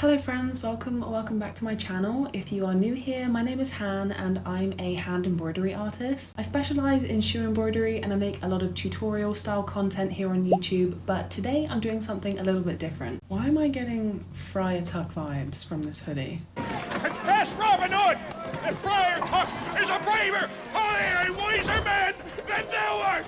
Hello friends, welcome back to my channel. If you are new here, my name is Han and I'm a hand embroidery artist. I specialize in shoe embroidery and I make a lot of tutorial style content here on YouTube, but today I'm doing something a little bit different. Why am I getting Friar Tuck vibes from this hoodie? Confess Robin Hood! That Friar Tuck is a braver, holier and wiser man than thou art!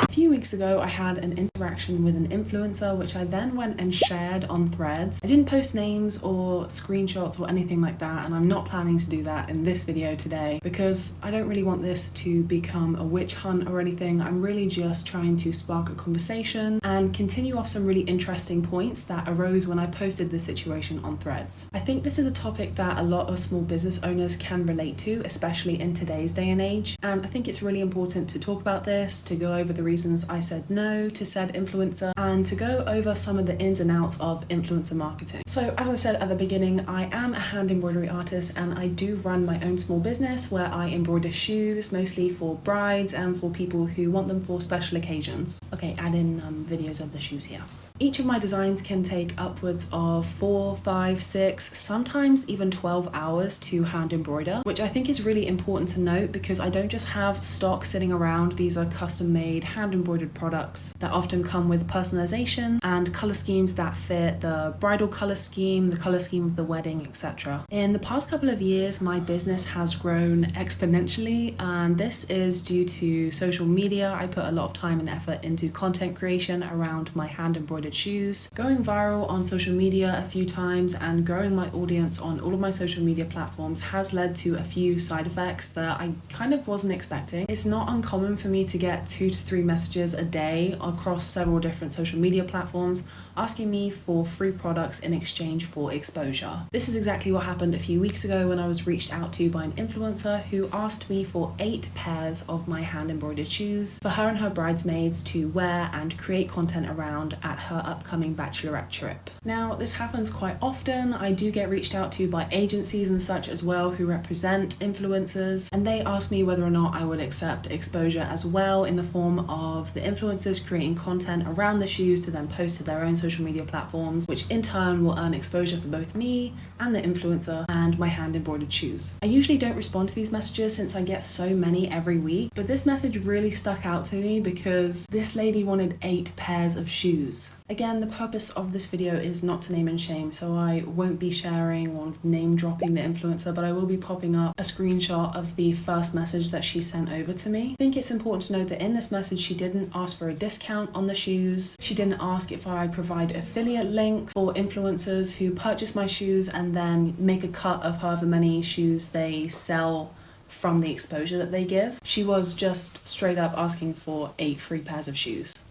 A few weeks ago, I had an interaction with an influencer, which I then went and shared on Threads. I didn't post names or screenshots or anything like that, and I'm not planning to do that in this video today because I don't really want this to become a witch hunt or anything. I'm really just trying to spark a conversation and continue off some really interesting points that arose when I posted this situation on Threads. I think this is a topic that a lot of small business owners can relate to, especially in today's day and age, and I think it's really important to talk about this, to go over the reasons I said no to said influencer, and to go over some of the ins and outs of influencer marketing. So as I said at the beginning, I am a hand embroidery artist and I do run my own small business where I embroider shoes, mostly for brides and for people who want them for special occasions. Okay, add in videos of the shoes here. Each of my designs can take upwards of 4, 5, 6, sometimes even 12 hours to hand embroider, which I think is really important to note because I don't just have stock sitting around. These are custom made hand embroidered products that often come with personalization and color schemes that fit the bridal color scheme, the color scheme of the wedding, etc. In the past couple of years, my business has grown exponentially, and this is due to social media. I put a lot of time and effort into content creation around my hand embroidered shoes, going viral on social media a few times and growing my audience on all of my social media platforms has led to a few side effects that I kind of wasn't expecting. It's not uncommon for me to get 2 to 3 messages a day across several different social media platforms asking me for free products in exchange for exposure. This is exactly what happened a few weeks ago when I was reached out to by an influencer who asked me for 8 pairs of my hand embroidered shoes for her and her bridesmaids to wear and create content around at her upcoming bachelorette trip. Now, this happens quite often. I do get reached out to by agencies and such as well who represent influencers, and they ask me whether or not I would accept exposure as well in the form of the influencers creating content around the shoes to then post to their own social media platforms, which in turn will earn exposure for both me and the influencer and my hand embroidered shoes. I usually don't respond to these messages since I get so many every week, but this message really stuck out to me because this lady wanted 8 pairs of shoes. Again, the purpose of this video is not to name and shame, so I won't be sharing or name dropping the influencer, but I will be popping up a screenshot of the first message that she sent over to me. I think it's important to note that in this message, she didn't ask for a discount on the shoes. She didn't ask if I provide affiliate links for influencers who purchase my shoes and then make a cut of however many shoes they sell from the exposure that they give. She was just straight up asking for 8 free pairs of shoes.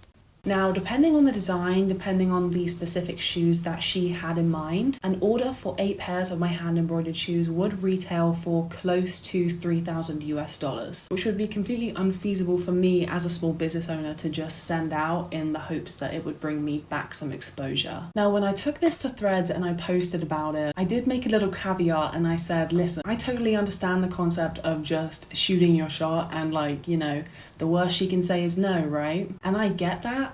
Now, depending on the design, depending on the specific shoes that she had in mind, an order for 8 pairs of my hand embroidered shoes would retail for close to $3,000 US, which would be completely unfeasible for me as a small business owner to just send out in the hopes that it would bring me back some exposure. Now, when I took this to Threads and I posted about it, I did make a little caveat and I said, listen, I totally understand the concept of just shooting your shot and the worst she can say is no, right? And I get that.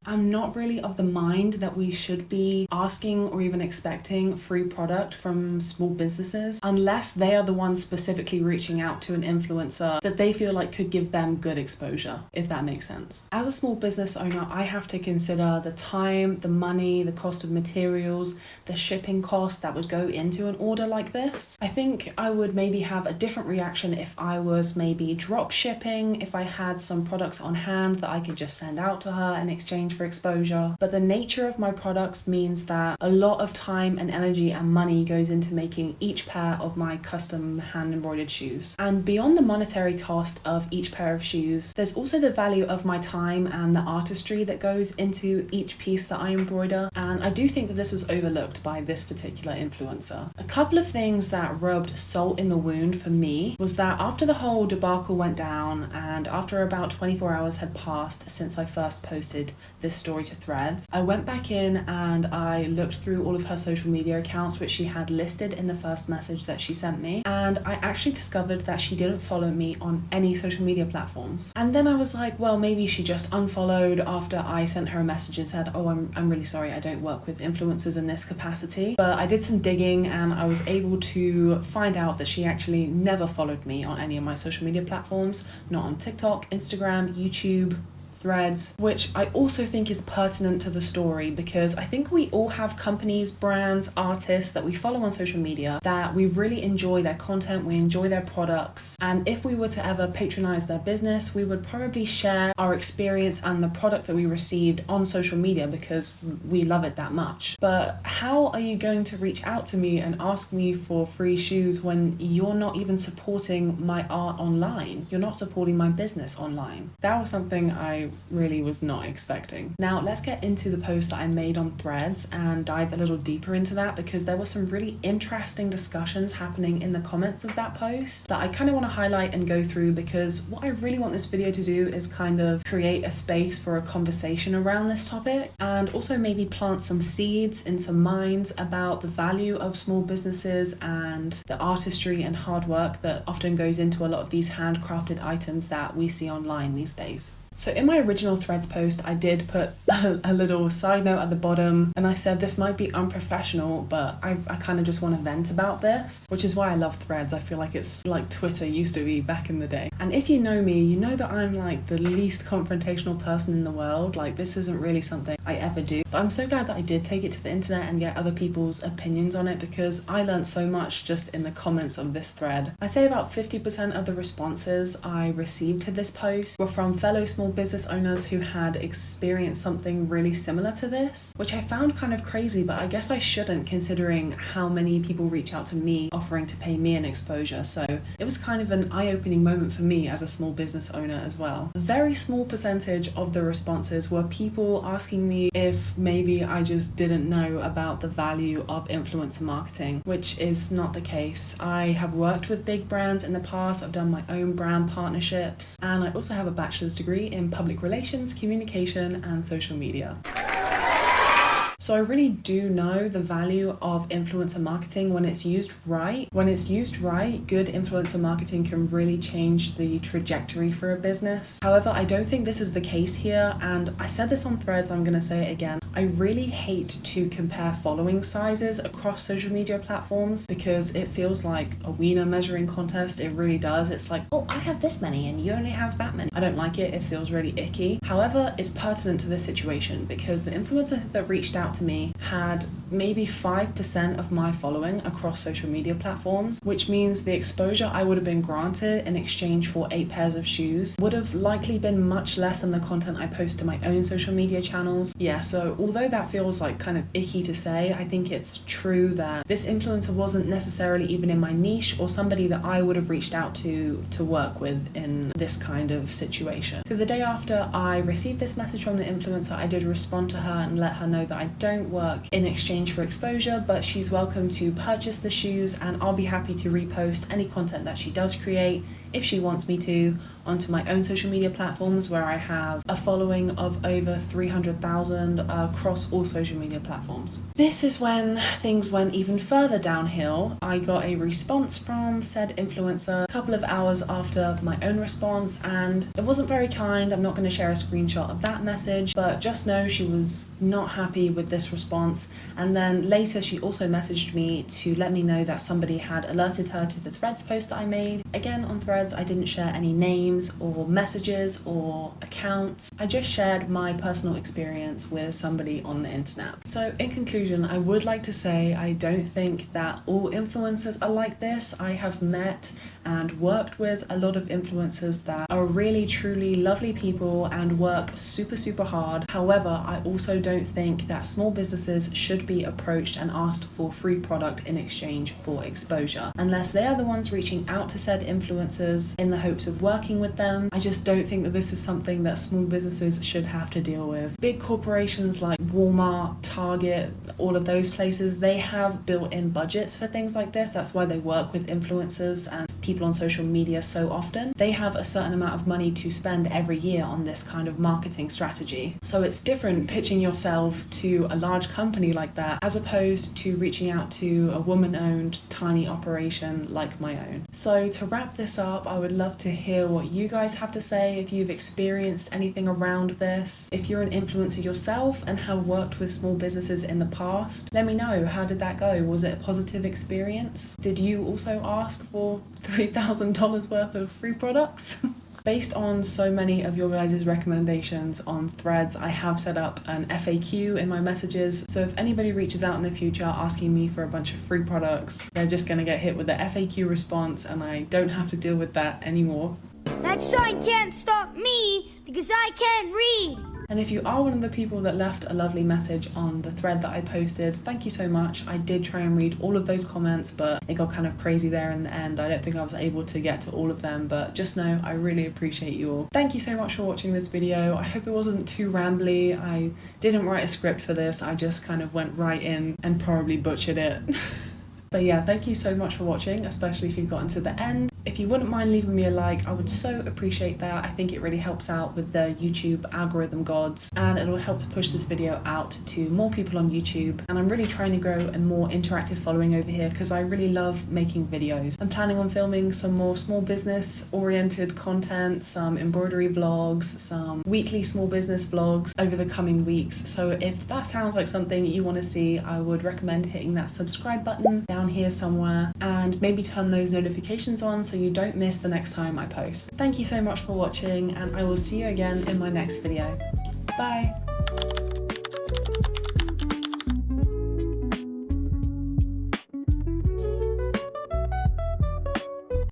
I'm not really of the mind that we should be asking or even expecting free product from small businesses unless they are the ones specifically reaching out to an influencer that they feel like could give them good exposure, if that makes sense. As a small business owner, I have to consider the time, the money, the cost of materials, the shipping cost that would go into an order like this. I think I would maybe have a different reaction if I was maybe drop shipping, if I had some products on hand that I could just send out to her in exchange for exposure. But the nature of my products means that a lot of time and energy and money goes into making each pair of my custom hand embroidered shoes. And beyond the monetary cost of each pair of shoes, there's also the value of my time and the artistry that goes into each piece that I embroider. And I do think that this was overlooked by this particular influencer. A couple of things that rubbed salt in the wound for me was that after the whole debacle went down and after about 24 hours had passed since I first posted posted this story to Threads, I went back in and I looked through all of her social media accounts, which she had listed in the first message that she sent me, and I actually discovered that she didn't follow me on any social media platforms. And then I was like, well, maybe she just unfollowed after I sent her a message and said, oh, I'm really sorry, I don't work with influencers in this capacity. But I did some digging and I was able to find out that she actually never followed me on any of my social media platforms, not on TikTok, Instagram, YouTube, Threads, which I also think is pertinent to the story, because I think we all have companies, brands, artists that we follow on social media that we really enjoy their content, we enjoy their products, and if we were to ever patronize their business, we would probably share our experience and the product that we received on social media because we love it that much. But how are you going to reach out to me and ask me for free shoes when you're not even supporting my art online? You're not supporting my business online. That was something I really was not expecting. Now let's get into the post that I made on Threads and dive a little deeper into that, because there were some really interesting discussions happening in the comments of that post that I kind of want to highlight and go through, because what I really want this video to do is kind of create a space for a conversation around this topic, and also maybe plant some seeds in some minds about the value of small businesses and the artistry and hard work that often goes into a lot of these handcrafted items that we see online these days. So in my original Threads post, I did put a little side note at the bottom, and I said this might be unprofessional, but I kind of just want to vent about this, which is why I love Threads. I feel like it's like Twitter used to be back in the day. And if you know me, you know that I'm like the least confrontational person in the world. Like, this isn't really something I ever do. But I'm so glad that I did take it to the internet and get other people's opinions on it, because I learned so much just in the comments of this thread. I say about 50% of the responses I received to this post were from fellow small business owners who had experienced something really similar to this, which I found kind of crazy, but I guess I shouldn't, considering how many people reach out to me offering to pay me an exposure. So it was kind of an eye-opening moment for me as a small business owner as well. A very small percentage of the responses were people asking me if maybe I just didn't know about the value of influencer marketing, which is not the case. I have worked with big brands in the past, I've done my own brand partnerships, and I also have a bachelor's degree in public relations, communication, and social media. So I really do know the value of influencer marketing when it's used right. When it's used right, good influencer marketing can really change the trajectory for a business. However, I don't think this is the case here, and I said this on Threads, I'm gonna say it again. I really hate to compare following sizes across social media platforms, because it feels like a wiener measuring contest. It really does. It's like, oh, I have this many and you only have that many. I don't like it. It feels really icky. However, it's pertinent to this situation, because the influencer that reached out to me had maybe 5% of my following across social media platforms, which means the exposure I would have been granted in exchange for 8 pairs of shoes would have likely been much less than the content I post to my own social media channels. Yeah, so although that feels like kind of icky to say, I think it's true that this influencer wasn't necessarily even in my niche or somebody that I would have reached out to work with in this kind of situation. So the day after I received this message from the influencer, I did respond to her and let her know that I don't work in exchange for exposure, but she's welcome to purchase the shoes, and I'll be happy to repost any content that she does create, if she wants me to, onto my own social media platforms, where I have a following of over 300,000 across all social media platforms. This is when things went even further downhill. I got a response from said influencer a couple of hours after my own response, and it wasn't very kind. I'm not going to share a screenshot of that message, but just know she was not happy with this response. And then later she also messaged me to let me know that somebody had alerted her to the Threads post that I made. Again, on Threads, I didn't share any names or messages or accounts. I just shared my personal experience with somebody on the internet. So in conclusion, I would like to say I don't think that all influencers are like this. I have met and worked with a lot of influencers that are really truly lovely people and work super hard. However, I also don't think that small businesses should be approached and asked for free product in exchange for exposure, unless they are the ones reaching out to said influencers in the hopes of working with them. I just don't think that this is something that small businesses should have to deal with. Big corporations like Walmart, Target, all of those places, they have built-in budgets for things like this. That's why they work with influencers and people on social media so often, they have a certain amount of money to spend every year on this kind of marketing strategy. So it's different pitching yourself to a large company like that as opposed to reaching out to a woman-owned tiny operation like my own. So to wrap this up, I would love to hear what you guys have to say, if you've experienced anything around this, if you're an influencer yourself and have worked with small businesses in the past. Let me know, how did that go? Was it a positive experience? Did you also ask for $3,000 worth of free products? Based on so many of your guys' recommendations on Threads, I have set up an FAQ in my messages. So if anybody reaches out in the future asking me for a bunch of free products, they're just going to get hit with the FAQ response and I don't have to deal with that anymore. That sign can't stop me because I can't read. And if you are one of the people that left a lovely message on the thread that I posted, thank you so much. I did try and read all of those comments, but it got kind of crazy there in the end. I don't think I was able to get to all of them, but just know I really appreciate you all. Thank you so much for watching this video. I hope it wasn't too rambly. I didn't write a script for this. I just kind of went right in and probably butchered it. But yeah, thank you so much for watching, especially if you've gotten to the end. If you wouldn't mind leaving me a like, I would so appreciate that. I think it really helps out with the YouTube algorithm gods, and it'll help to push this video out to more people on YouTube. And I'm really trying to grow a more interactive following over here because I really love making videos. I'm planning on filming some more small business oriented content, some embroidery vlogs, some weekly small business vlogs over the coming weeks. So if that sounds like something you want to see, I would recommend hitting that subscribe button down here somewhere and maybe turn those notifications on so you don't miss the next time I post. Thank you so much for watching, and I will see you again in my next video. Bye!